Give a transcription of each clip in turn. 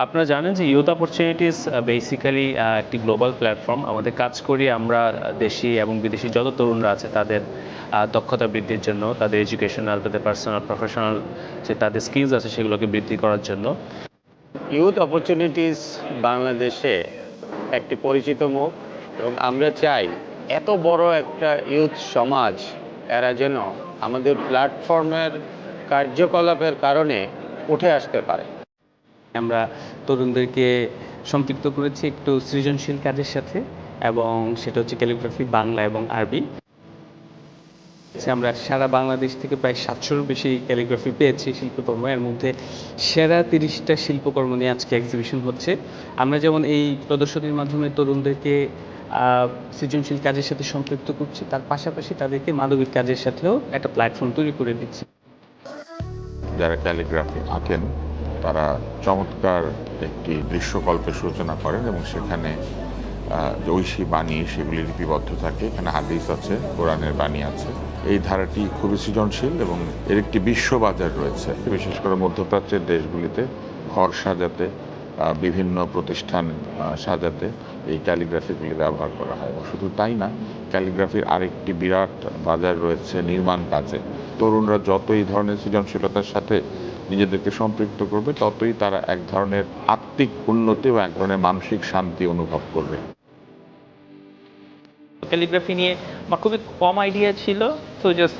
আপনারা জানেন যে ইউথ অপরচুনিটিস বেসিক্যালি একটি গ্লোবাল প্ল্যাটফর্ম। আমাদের কাজ করি আমরা দেশি এবং বিদেশি যত তরুণরা আছে তাদের দক্ষতা বৃদ্ধির জন্য, তাদের এডুকেশনাল, তাদের পার্সোনাল, প্রফেশনাল যে তাদের স্কিলস আছে সেগুলোকে বৃদ্ধি করার জন্য। ইউথ অপরচুনিটিস বাংলাদেশে একটি পরিচিত মুখ এবং আমরা চাই এত বড় একটা ইউথ সমাজ এরা যেন আমাদের প্ল্যাটফর্মের কার্যকলাপের কারণে উঠে আসতে পারে। আমরা তরুণদেরকে সম্পৃক্ত করেছি একটু সৃজনশীল কাজের সাথে, এবং সেটা হচ্ছে ক্যালিগ্রাফি, বাংলা এবং আরবি। আমরা সারা বাংলাদেশ থেকে প্রায় 700-র বেশি ক্যালিগ্রাফি পেয়েছি শিল্পকর্ম। এর মধ্যে সেরা 30টা শিল্পকর্ম নিয়ে আজকে এক্সিবিশন হচ্ছে। আমরা যেমন এই প্রদর্শনীর মাধ্যমে তরুণদেরকে সৃজনশীল কাজের সাথে সম্পৃক্ত করছি, তার পাশাপাশি তাদেরকে মানবিক কাজের সাথেও একটা প্ল্যাটফর্ম তৈরি করে দিচ্ছি। যারা ক্যালিগ্রাফি আঁকেন তারা চমৎকার একটি দৃশ্যকল্পের সূচনা করেন এবং সেখানে ঐশী বাণী সেগুলি লিপিবদ্ধ থাকে। এখানে হাদিস আছে, কোরআনের বাণী আছে। এই ধারাটি খুবই সৃজনশীল এবং এর একটি বিশ্ববাজার রয়েছে, বিশেষ করে মধ্যপ্রাচ্যের দেশগুলিতে ঘর সাজাতে, বিভিন্ন প্রতিষ্ঠান সাজাতে এই ক্যালিগ্রাফিগুলি ব্যবহার করা হয়। শুধু তাই না, ক্যালিগ্রাফির আরেকটি বিরাট বাজার রয়েছে নির্মাণ কাজে। তরুণরা যত এই ধরনের সৃজনশীলতার সাথে নিজেদেরকে সম্পৃক্ত করবে, ততই তারা এক ধরনের আত্মিক উন্নতি এবং এক ধরনের মানসিক শান্তি অনুভব করবে। ক্যালিগ্রাফি নিয়ে আমার খুবই কম আইডিয়া ছিল, তো জাস্ট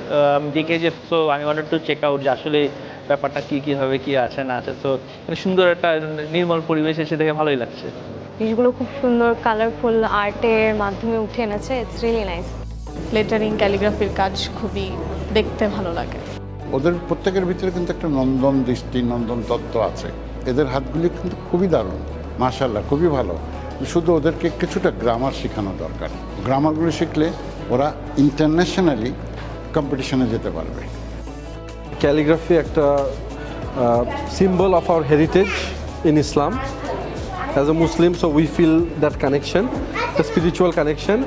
দেখে যে সো আমি ওয়ান্টেড টু চেক আউট যে আসলে ব্যাপারটা কীভাবে কী আছে না আছে। তো সুন্দর একটা নির্মল পরিবেশ এসে দেখে ভালোই লাগছে। জিনিসগুলো খুব সুন্দর কালারফুল আর্টের মাধ্যমে উঠে এনেছে। It's really nice. লেটারিং, ক্যালিগ্রাফির কাজ খুবই দেখতে ভালো লাগে। ওদের প্রত্যেকের ভিতরে কিন্তু একটা নন্দন দৃষ্টি, নন্দন তত্ত্ব আছে। এদের হাতগুলি কিন্তু খুবই দারুণ, মাশাআল্লাহ, খুবই ভালো। শুধু ওদেরকে কিছুটা গ্রামার শেখানো দরকার। গ্রামারগুলো শিখলে ওরা ইন্টারন্যাশনালি কম্পিটিশনে যেতে পারবে। ক্যালিগ্রাফি একটা symbol of our heritage in Islam. As a Muslim, so we feel that connection, the spiritual connection,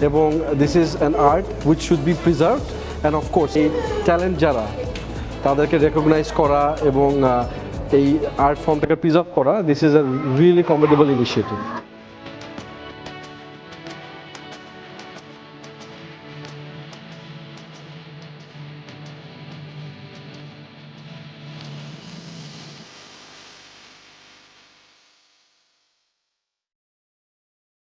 এবং this is an art which should be preserved, and of course এই ট্যালেন্ট যারা তাদেরকে recognise করা এবং এই art ফর্মটাকে preserve করা, this is a really commendable initiative.